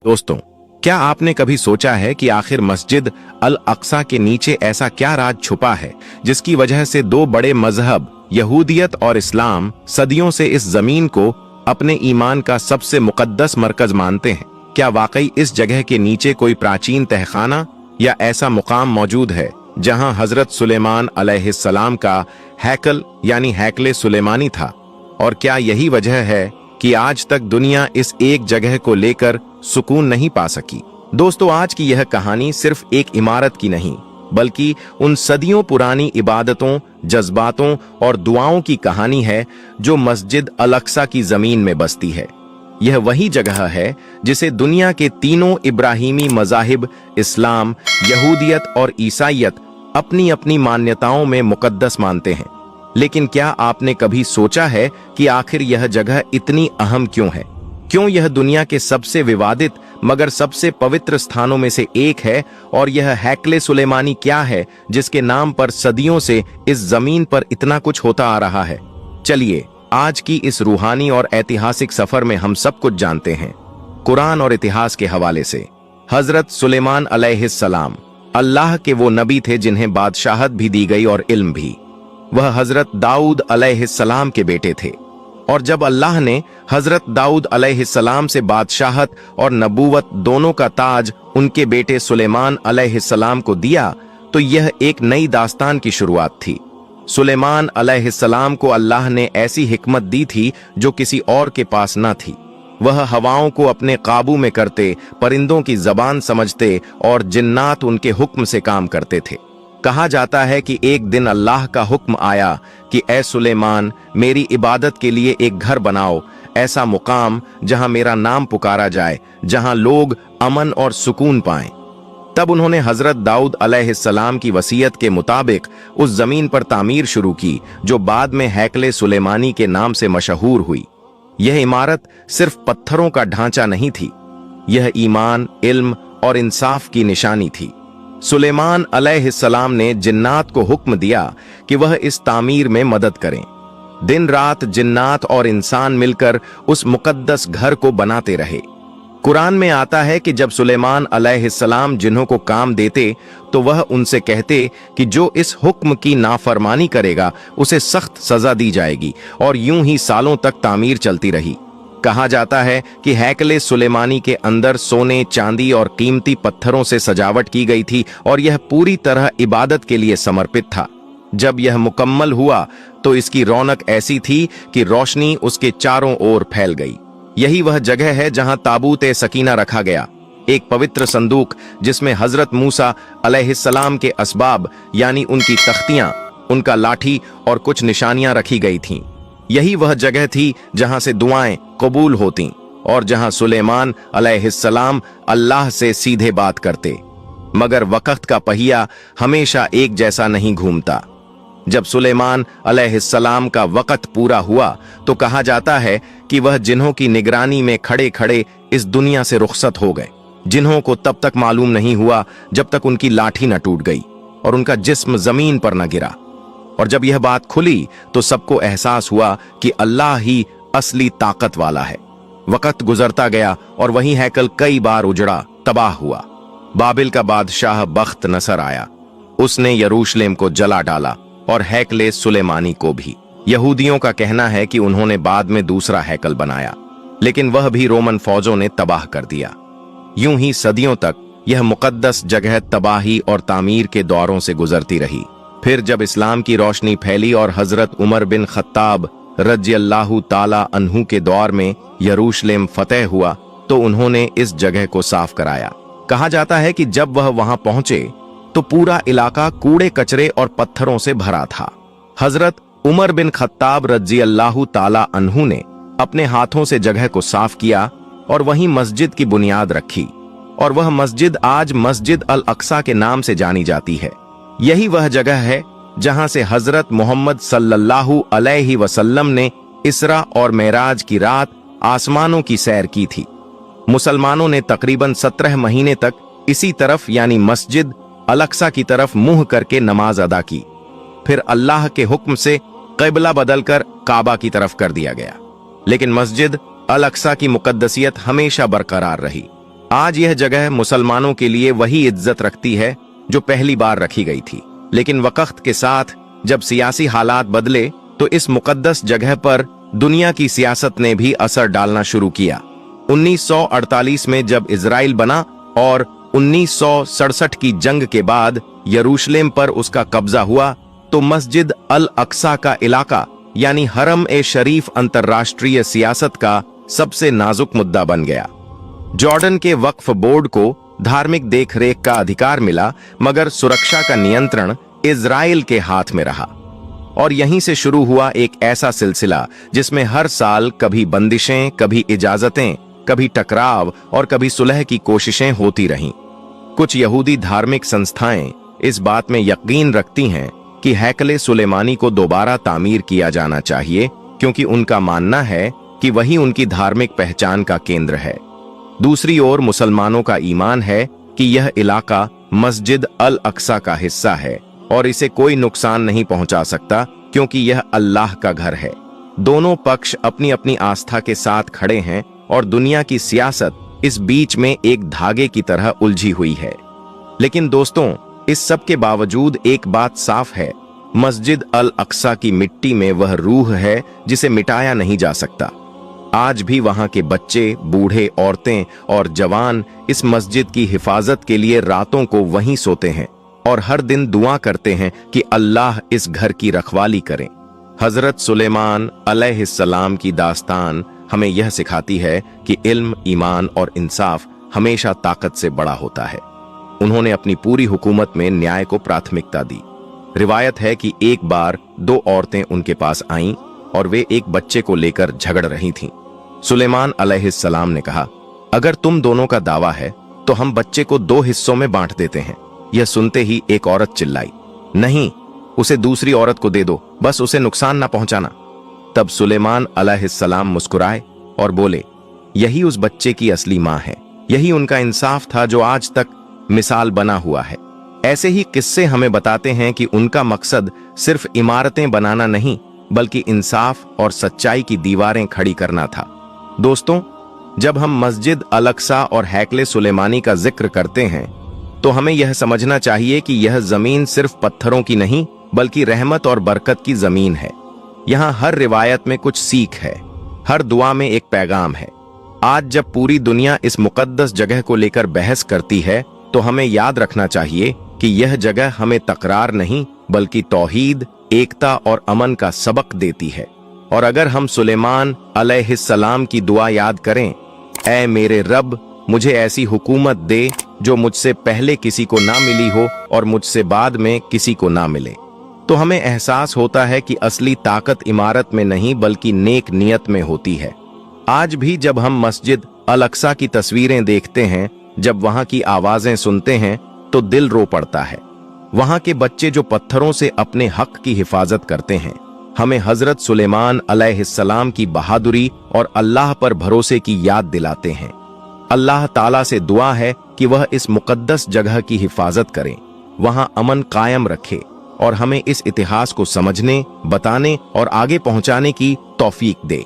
दोस्तों, क्या आपने कभी सोचा है कि आखिर मस्जिद अल अक्सा के नीचे ऐसा क्या राज छुपा है जिसकी वजह से दो बड़े मजहब यहूदियत और इस्लाम सदियों से इस जमीन को अपने ईमान का सबसे मुकद्दस मरकज मानते हैं? क्या वाकई इस जगह के नीचे कोई प्राचीन तहखाना या ऐसा मुकाम मौजूद है जहां हजरत सुलेमान अलैहिस्सलाम का हैकल यानी हैकले सुलेमानी था? और क्या यही वजह है कि आज तक दुनिया इस एक जगह को लेकर सुकून नहीं पा सकी? दोस्तों, आज की यह कहानी सिर्फ एक इमारत की नहीं बल्कि उन सदियों पुरानी इबादतों, जज्बातों और दुआओं की कहानी है जो मस्जिद अल अक्सा की जमीन में बसती है। यह वही जगह है जिसे दुनिया के तीनों इब्राहिमी मजाहिब इस्लाम, यहूदियत और ईसाइयत अपनी अपनी मान्यताओं में मुकद्दस मानते हैं। लेकिन क्या आपने कभी सोचा है कि आखिर यह जगह इतनी अहम क्यों है? क्यों यह दुनिया के सबसे विवादित मगर सबसे पवित्र स्थानों में से एक है? और यह हैकले सुलेमानी क्या है जिसके नाम पर सदियों से इस जमीन पर इतना कुछ होता आ रहा है? चलिए आज की इस रूहानी और ऐतिहासिक सफर में हम सब कुछ जानते हैं, कुरान और इतिहास के हवाले से। हजरत सुलेमान अलैहिस्सलाम अल्लाह के वो नबी थे जिन्हें बादशाहत भी दी गई और इल्म भी। वह हजरत दाऊद अलैहिस्सलाम के बेटे थे और जब अल्लाह ने हजरत दाऊद अलैहिस्सलाम से बादशाहत और नबूवत दोनों का ताज उनके बेटे सुलेमान अलैहिस्सलाम को दिया तो यह एक नई दास्तान की शुरुआत थी। सुलेमान अलैहिस्सलाम को अल्लाह ने ऐसी हिकमत दी थी जो किसी और के पास न थी। वह हवाओं को अपने काबू में करते, परिंदों की जबान समझते और जिन्नात उनके हुक्म से काम करते थे। कहा जाता है कि एक दिन अल्लाह का हुक्म आया कि ए सुलेमान, मेरी इबादत के लिए एक घर बनाओ, ऐसा मुकाम जहां मेरा नाम पुकारा जाए, जहां लोग अमन और सुकून पाएं। तब उन्होंने हजरत दाऊद अलैहिस्सलाम की वसीयत के मुताबिक उस जमीन पर तामीर शुरू की जो बाद में हैकले सुलेमानी के नाम से मशहूर हुई। यह इमारत सिर्फ पत्थरों का ढांचा नहीं थी, यह ईमान, इल्म और इंसाफ की निशानी थी। सुलेमान अलैहिस्सलाम ने जिन्नात को हुक्म दिया कि वह इस तामीर में मदद करें। दिन रात जिन्नात और इंसान मिलकर उस मुकद्दस घर को बनाते रहे। कुरान में आता है कि जब सुलेमान अलैहिस्सलाम जिन्हों को काम देते तो वह उनसे कहते कि जो इस हुक्म की नाफरमानी करेगा उसे सख्त सजा दी जाएगी, और यूं ही सालों तक तामीर चलती रही। कहा जाता है कि हैकले सुलेमानी के अंदर सोने, चांदी और कीमती पत्थरों से सजावट की गई थी और यह पूरी तरह इबादत के लिए समर्पित था। जब यह मुकम्मल हुआ तो इसकी रौनक ऐसी थी कि रोशनी उसके चारों ओर फैल गई। यही वह जगह है जहां ताबूत सकीना रखा गया, एक पवित्र संदूक जिसमें हजरत मूसा अलैहिस्सलाम के असबाब यानी उनकी तख्तियां, उनका लाठी और कुछ निशानियां रखी गई थीं। यही वह जगह थी जहां से दुआएं कबूल होती और जहां सुलेमान अलैहिस्सलाम अल्लाह से सीधे बात करते। मगर वक्त का पहिया हमेशा एक जैसा नहीं घूमता। जब सुलेमान अलैहिस्सलाम का वक्त पूरा हुआ तो कहा जाता है कि वह जिन्हों की निगरानी में खड़े खड़े इस दुनिया से रुखसत हो गए, जिन्हों को तब तक मालूम नहीं हुआ जब तक उनकी लाठी न टूट गई और उनका जिस्म जमीन पर न गिरा। और जब यह बात खुली तो सबको एहसास हुआ कि अल्लाह ही असली ताकत वाला है। वक्त गुजरता गया और वही हैकल कई बार उजड़ा, तबाह हुआ। बाबिल का बादशाह बख्त नसर आया, उसने यरूशलेम को जला डाला और हैकले सुलेमानी को भी। यहूदियों का कहना है कि उन्होंने बाद में दूसरा हैकल बनाया, लेकिन वह भी रोमन फौजों ने तबाह कर दिया। यूं ही सदियों तक यह मुकद्दस जगह तबाही और तामीर के दौरों से गुजरती रही। फिर जब इस्लाम की रोशनी फैली और हजरत उमर बिन खत्ताब रज़ियल्लाहु ताला अन्हु के दौर में यरूशलेम फतेह हुआ तो उन्होंने इस जगह को साफ कराया। कहा जाता है कि जब वह वहां पहुंचे तो पूरा इलाका कूड़े कचरे और पत्थरों से भरा था। हजरत उमर बिन खत्ताब रज़ियल्लाहु ताला अन्हु ने अपने हाथों से जगह को साफ किया और वहीं मस्जिद की बुनियाद रखी, और वह मस्जिद आज मस्जिद अल अक्सा के नाम से जानी जाती है। यही वह जगह है जहां से हजरत मोहम्मद सल्लल्लाहु अलैहि वसल्लम ने इसरा और मेराज की रात आसमानों की सैर की थी। मुसलमानों ने तकरीबन 17 महीने तक इसी तरफ यानी मस्जिद अल अक्सा की तरफ मुंह करके नमाज अदा की। फिर अल्लाह के हुक्म से क़िबला बदलकर काबा की तरफ कर दिया गया, लेकिन मस्जिद अल अक्सा की मुकद्दसियत हमेशा बरकरार रही। आज यह जगह मुसलमानों के लिए वही इज्जत रखती है जो पहली बार रखी गई थी, लेकिन वक्त के साथ जब सियासी हालात बदले तो इस मुकद्दस जगह पर दुनिया की सियासत ने भी असर डालना शुरू किया। 1948 में जब इजराइल बना और 1967 की जंग के बाद यरूशलेम पर उसका कब्जा हुआ तो मस्जिद अल अक्सा का इलाका यानी हरम ए शरीफ अंतर्राष्ट्रीय सियासत का सबसे नाजुक मुद्दा बन गया। जॉर्डन के वक्फ बोर्ड को धार्मिक देखरेख का अधिकार मिला, मगर सुरक्षा का नियंत्रण इजराइल के हाथ में रहा। और यहीं से शुरू हुआ एक ऐसा सिलसिला जिसमें हर साल कभी बंदिशें, कभी इजाजतें, कभी टकराव और कभी सुलह की कोशिशें होती रहीं। कुछ यहूदी धार्मिक संस्थाएं इस बात में यकीन रखती हैं कि हैकले सुलेमानी को दोबारा तामीर किया जाना चाहिए, क्योंकि उनका मानना है कि वही उनकी धार्मिक पहचान का केंद्र है। दूसरी ओर मुसलमानों का ईमान है कि यह इलाका मस्जिद अल अक्सा का हिस्सा है और इसे कोई नुकसान नहीं पहुंचा सकता, क्योंकि यह अल्लाह का घर है। दोनों पक्ष अपनी अपनी आस्था के साथ खड़े हैं और दुनिया की सियासत इस बीच में एक धागे की तरह उलझी हुई है। लेकिन दोस्तों, इस सब के बावजूद एक बात साफ है, मस्जिद अल अक्सा की मिट्टी में वह रूह है जिसे मिटाया नहीं जा सकता। आज भी वहां के बच्चे, बूढ़े, औरतें और जवान इस मस्जिद की हिफाजत के लिए रातों को वहीं सोते हैं और हर दिन दुआ करते हैं कि अल्लाह इस घर की रखवाली करें। हजरत सुलेमान अलैहिस्सलाम की दास्तान हमें यह सिखाती है कि इल्म, ईमान और इंसाफ हमेशा ताकत से बड़ा होता है। उन्होंने अपनी पूरी हुकूमत में न्याय को प्राथमिकता दी। रिवायत है कि एक बार दो औरतें उनके पास आईं और वे एक बच्चे को लेकर झगड़ रही थीं। सुलेमान अलैहिस्सलाम ने कहा, अगर तुम दोनों का दावा है तो हम बच्चे को 2 हिस्सों में बांट देते हैं। यह सुनते ही एक औरत चिल्लाई, नहीं, उसे दूसरी औरत को दे दो, बस उसे नुकसान ना पहुंचाना। तब सुलेमान अलैहिस्सलाम मुस्कुराए और बोले, यही उस बच्चे की असली मां है, यही उनका इंसाफ था जो आज तक मिसाल बना हुआ है। ऐसे ही किस्से हमें बताते हैं कि उनका मकसद सिर्फ इमारतें बनाना नहीं, बल्कि इंसाफ और सच्चाई की दीवारें खड़ी करना था। दोस्तों, जब हम मस्जिद अल अक्सा और हैकले सुलेमानी का जिक्र करते हैं तो हमें यह समझना चाहिए कि यह जमीन सिर्फ पत्थरों की नहीं, बल्कि रहमत और बरकत की जमीन है। यहाँ हर रिवायत में कुछ सीख है, हर दुआ में एक पैगाम है। आज जब पूरी दुनिया इस मुकद्दस जगह को लेकर बहस करती है तो हमें याद रखना चाहिए कि यह जगह हमें तकरार नहीं, बल्कि तौहीद, एकता और अमन का सबक देती है। और अगर हम सुलेमान अलैहिस्सलाम की दुआ याद करें, ऐ मेरे रब, मुझे ऐसी हुकूमत दे जो मुझसे पहले किसी को ना मिली हो और मुझसे बाद में किसी को ना मिले, तो हमें एहसास होता है कि असली ताकत इमारत में नहीं, बल्कि नेक नियत में होती है। आज भी जब हम मस्जिद अल अक्सा की तस्वीरें देखते हैं, जब वहां की आवाजें सुनते हैं, तो दिल रो पड़ता है। वहां के बच्चे जो पत्थरों से अपने हक की हिफाजत करते हैं, हमें हजरत सुलेमान अलैहिस्सलाम की बहादुरी और अल्लाह पर भरोसे की याद दिलाते हैं। अल्लाह ताला से दुआ है कि वह इस मुकद्दस जगह की हिफाजत करें, वहां अमन कायम रखे और हमें इस इतिहास को समझने, बताने और आगे पहुंचाने की तौफीक दे।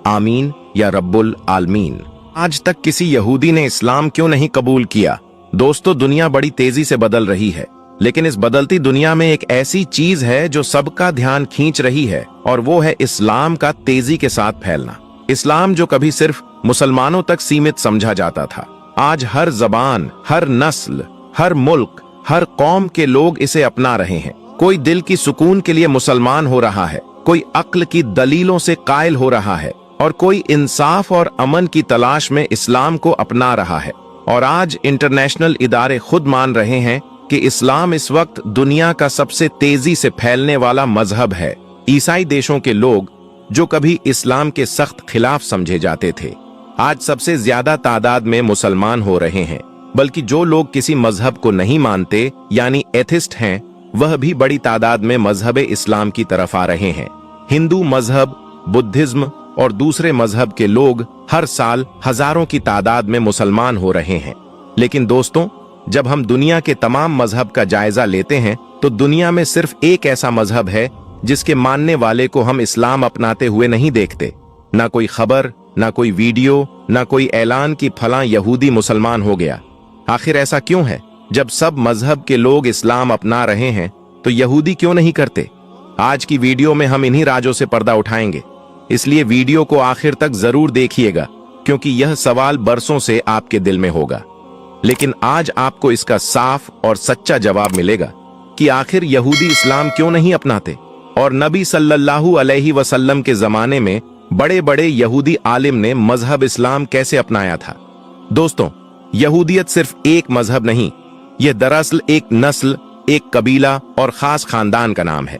आमीन या रब्बुल आलमीन। आज तक किसी यहूदी ने इस्लाम क्यों नहीं कबूल किया? दोस्तों, दुनिया बड़ी तेजी से बदल रही है, लेकिन इस बदलती दुनिया में एक ऐसी चीज है जो सबका ध्यान खींच रही है, और वो है इस्लाम का तेजी के साथ फैलना। इस्लाम जो कभी सिर्फ मुसलमानों तक सीमित समझा जाता था, आज हर जबान, हर नस्ल, हर मुल्क, हर कौम के लोग इसे अपना रहे हैं। कोई दिल की सुकून के लिए मुसलमान हो रहा है, कोई अक्ल की दलीलों से कायल हो रहा है, और कोई इंसाफ और अमन की तलाश में इस्लाम को अपना रहा है। और आज इंटरनेशनल इदारे खुद मान रहे हैं कि इस्लाम इस वक्त दुनिया का सबसे तेजी से फैलने वाला मजहब है। ईसाई देशों के लोग जो कभी इस्लाम के सख्त खिलाफ समझे जाते थे, आज सबसे ज्यादा तादाद में मुसलमान हो रहे हैं। बल्कि जो लोग किसी मजहब को नहीं मानते यानी एथिस्ट हैं, वह भी बड़ी तादाद में मजहब इस्लाम की तरफ आ रहे हैं। हिंदू मजहब, बुद्धिज्म और दूसरे मजहब के लोग हर साल हजारों की तादाद में मुसलमान हो रहे हैं। लेकिन दोस्तों, जब हम दुनिया के तमाम मजहब का जायजा लेते हैं तो दुनिया में सिर्फ एक ऐसा मजहब है जिसके मानने वाले को हम इस्लाम अपनाते हुए नहीं देखते, ना कोई खबर, ना कोई वीडियो, ना कोई ऐलान कि फलां यहूदी मुसलमान हो गया। आखिर ऐसा क्यों है? जब सब मजहब के लोग इस्लाम अपना रहे हैं तो यहूदी क्यों नहीं करते? आज की वीडियो में हम इन्हीं राजों से पर्दा उठाएंगे, इसलिए वीडियो को आखिर तक जरूर देखिएगा, क्योंकि यह सवाल बरसों से आपके दिल में होगा। लेकिन आज आपको इसका साफ और सच्चा जवाब मिलेगा कि आखिर यहूदी इस्लाम क्यों नहीं अपनाते, और नबी सल्लल्लाहु अलैहि वसल्लम के जमाने में बड़े बड़े यहूदी आलिम ने मजहब इस्लाम कैसे अपनाया था। दोस्तों, यहूदियत सिर्फ एक मजहब नहीं, यह दरअसल एक नस्ल, एक कबीला और खास खानदान का नाम है।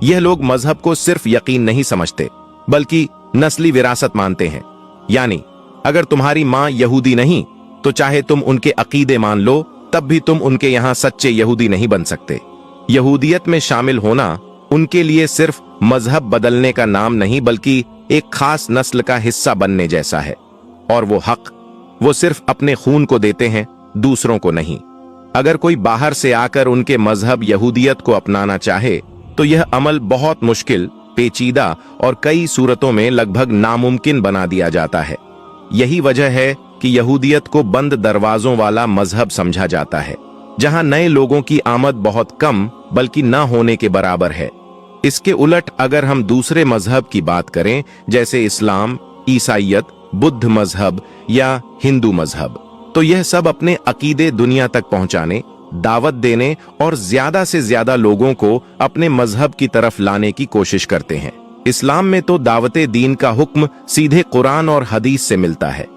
यह लोग मजहब को सिर्फ यकीन नहीं समझते, बल्कि नस्ली विरासत मानते हैं। यानी अगर तुम्हारी माँ यहूदी नहीं तो चाहे तुम उनके अकीदे मान लो, तब भी तुम उनके यहाँ सच्चे यहूदी नहीं बन सकते। यहूदियत में शामिल होना उनके लिए सिर्फ मजहब बदलने का नाम नहीं, बल्कि एक खास नस्ल का हिस्सा बनने जैसा है। और वो हक वो सिर्फ अपने खून को देते हैं, दूसरों को नहीं। अगर कोई बाहर से आकर उनके मजहब यहूदियत को अपनाना चाहे तो यह अमल बहुत मुश्किल, पेचीदा और कई सूरतों में लगभग नामुमकिन बना दिया जाता है। यही वजह है कि यहूदियत को बंद दरवाजों वाला मजहब समझा जाता है, जहां नए लोगों की आमद बहुत कम बल्कि न होने के बराबर है। इसके उलट अगर हम दूसरे मजहब की बात करें, जैसे इस्लाम, ईसाइयत, बुद्ध मजहब या हिंदू मजहब, तो यह सब अपने अकीदे दुनिया तक पहुंचाने, दावत देने और ज्यादा से ज्यादा लोगों को अपने मजहब की तरफ लाने की कोशिश करते हैं। इस्लाम में तो दावते दीन का हुक्म सीधे कुरान और हदीस से मिलता है।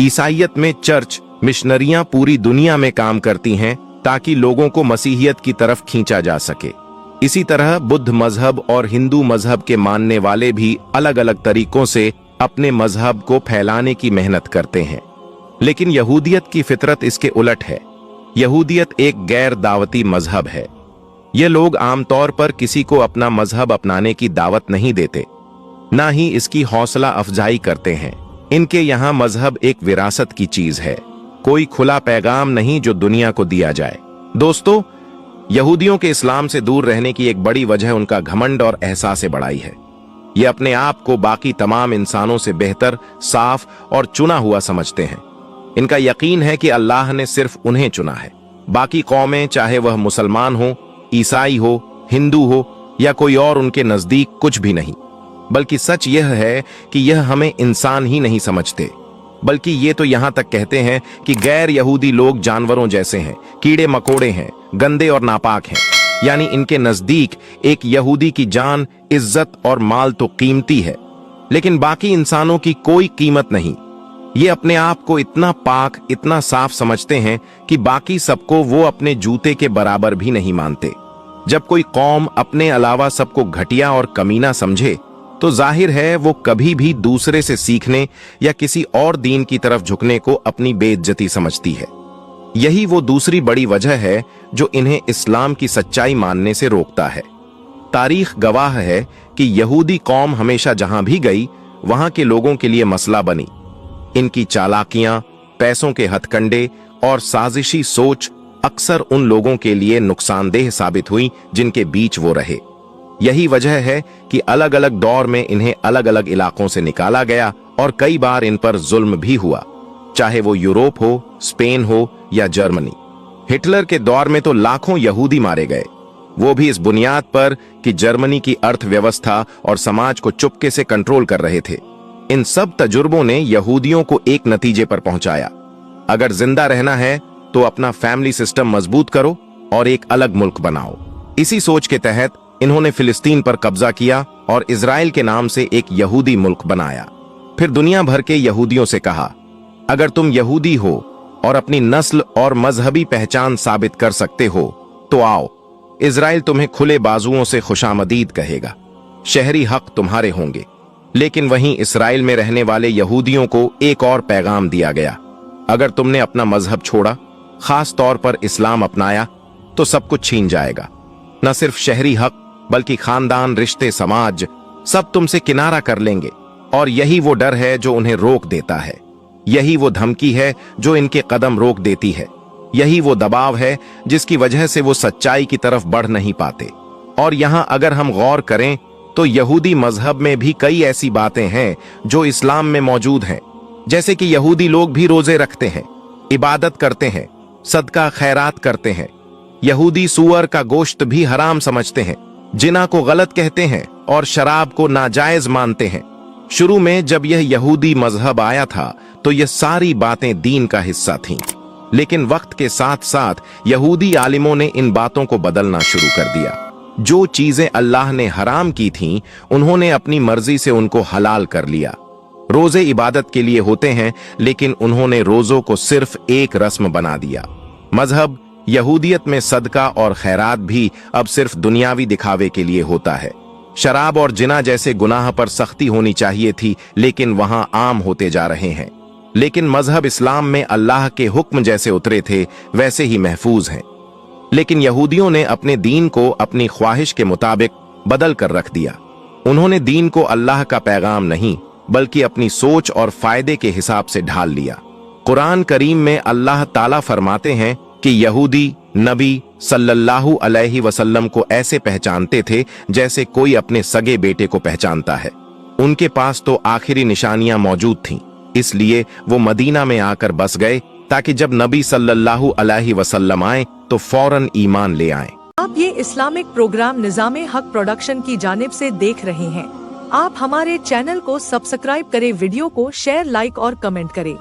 ईसाइयत में चर्च मिशनरियां पूरी दुनिया में काम करती हैं ताकि लोगों को मसीहियत की तरफ खींचा जा सके। इसी तरह बुद्ध मजहब और हिंदू मजहब के मानने वाले भी अलग अलग तरीकों से अपने मजहब को फैलाने की मेहनत करते हैं। लेकिन यहूदियत की फितरत इसके उलट है। यहूदियत एक गैर दावती मजहब है। ये लोग आमतौर पर किसी को अपना मजहब अपनाने की दावत नहीं देते, ना ही इसकी हौसला अफजाई करते हैं। इनके यहाँ मजहब एक विरासत की चीज है, कोई खुला पैगाम नहीं जो दुनिया को दिया जाए। दोस्तों, यहूदियों के इस्लाम से दूर रहने की एक बड़ी वजह उनका घमंड और एहसास बड़ाई है। ये अपने आप को बाकी तमाम इंसानों से बेहतर, साफ और चुना हुआ समझते हैं। इनका यकीन है कि अल्लाह ने सिर्फ उन्हें चुना है। बाकी कौमें, चाहे वह मुसलमान हो, ईसाई हो, हिंदू हो या कोई और, उनके नजदीक कुछ भी नहीं। बल्कि सच यह है कि यह हमें इंसान ही नहीं समझते, बल्कि ये तो यहां तक कहते हैं कि गैर यहूदी लोग जानवरों जैसे हैं, कीड़े मकोड़े हैं, गंदे और नापाक हैं। यानी इनके नजदीक एक यहूदी की जान, इज्जत और माल तो कीमती है, लेकिन बाकी इंसानों की कोई कीमत नहीं। ये अपने आप को इतना पाक, इतना साफ समझते हैं कि बाकी सबको वो अपने जूते के बराबर भी नहीं मानते। जब कोई कौम अपने अलावा सबको घटिया और कमीना समझे तो जाहिर है वो कभी भी दूसरे से सीखने या किसी और दीन की तरफ झुकने को अपनी बेइज्जती समझती है। यही वो दूसरी बड़ी वजह है जो इन्हें इस्लाम की सच्चाई मानने से रोकता है। तारीख गवाह है कि यहूदी कौम हमेशा जहां भी गई वहां के लोगों के लिए मसला बनी। इनकी चालाकियां, पैसों के हथकंडे और साजिशी सोच अक्सर उन लोगों के लिए नुकसानदेह साबित हुई जिनके बीच वो रहे। यही वजह है कि अलग अलग दौर में इन्हें अलग अलग इलाकों से निकाला गया और कई बार इन पर जुल्म भी हुआ, चाहे वो यूरोप हो, स्पेन हो या जर्मनी। हिटलर के दौर में तो लाखों यहूदी मारे गए, वो भी इस बुनियाद पर कि जर्मनी की अर्थव्यवस्था और समाज को चुपके से कंट्रोल कर रहे थे। इन सब तजुर्बों ने यहूदियों को एक नतीजे पर पहुंचाया, अगर जिंदा रहना है तो अपना फैमिली सिस्टम मजबूत करो और एक अलग मुल्क बनाओ। इसी सोच के तहत इन्होंने फिलिस्तीन पर कब्जा किया और इजराइल के नाम से एक यहूदी मुल्क बनाया। फिर दुनिया भर के यहूदियों से कहा, अगर तुम यहूदी हो और अपनी नस्ल और मजहबी पहचान साबित कर सकते हो तो आओ, इजराइल तुम्हें खुले बाजुओं से खुशामदीद कहेगा, शहरी हक तुम्हारे होंगे। लेकिन वहीं इस्राइल में रहने वाले यहूदियों को एक और पैगाम दिया गया, अगर तुमने अपना मजहब छोड़ा, खास तौर पर इस्लाम अपनाया, तो सब कुछ छीन जाएगा। न सिर्फ शहरी हक बल्कि खानदान, रिश्ते, समाज सब तुमसे किनारा कर लेंगे। और यही वो डर है जो उन्हें रोक देता है, यही वो धमकी है जो इनके कदम रोक देती है, यही वो दबाव है जिसकी वजह से वो सच्चाई की तरफ बढ़ नहीं पाते। और यहां अगर हम गौर करें तो यहूदी मजहब में भी कई ऐसी बातें हैं जो इस्लाम में मौजूद हैं। जैसे कि यहूदी लोग भी रोजे रखते हैं, इबादत करते हैं, सदका खैरात करते हैं। यहूदी सूअर का गोश्त भी हराम समझते हैं, जिना को गलत कहते हैं और शराब को नाजायज मानते हैं। शुरू में जब यह यहूदी मजहब आया था तो यह सारी बातें दीन का हिस्सा थीं, लेकिन वक्त के साथ साथ यहूदी आलिमों ने इन बातों को बदलना शुरू कर दिया। जो चीजें अल्लाह ने हराम की थीं, उन्होंने अपनी मर्जी से उनको हलाल कर लिया। रोजे इबादत के लिए होते हैं, लेकिन उन्होंने रोजों को सिर्फ एक रस्म बना दिया। मजहब यहूदियत में सदका और खैरात भी अब सिर्फ दुनियावी दिखावे के लिए होता है। शराब और जिना जैसे गुनाह पर सख्ती होनी चाहिए थी, लेकिन वहां आम होते जा रहे हैं। लेकिन मजहब इस्लाम में अल्लाह के हुक्म जैसे उतरे थे वैसे ही महफूज हैं। लेकिन यहूदियों ने अपने दीन को अपनी ख्वाहिश के मुताबिक बदल कर रख दिया। उन्होंने दीन को अल्लाह का पैगाम नहीं बल्कि अपनी सोच और फायदे के हिसाब से ढाल लिया। कुरान करीम में अल्लाह ताला फरमाते हैं कि यहूदी नबी सल्लल्लाहु अलैहि वसल्लम को ऐसे पहचानते थे जैसे कोई अपने सगे बेटे को पहचानता है। उनके पास तो आखिरी निशानियां मौजूद थीं, इसलिए वो मदीना में आकर बस गए ताकि जब नबी सल्लल्लाहु अलैहि वसल्लम आए तो फौरन ईमान ले आए। आप ये इस्लामिक प्रोग्राम निज़ामे हक प्रोडक्शन की जानिब से देख रहे हैं। आप हमारे चैनल को सब्सक्राइब करें, वीडियो को शेयर, लाइक और कमेंट करें।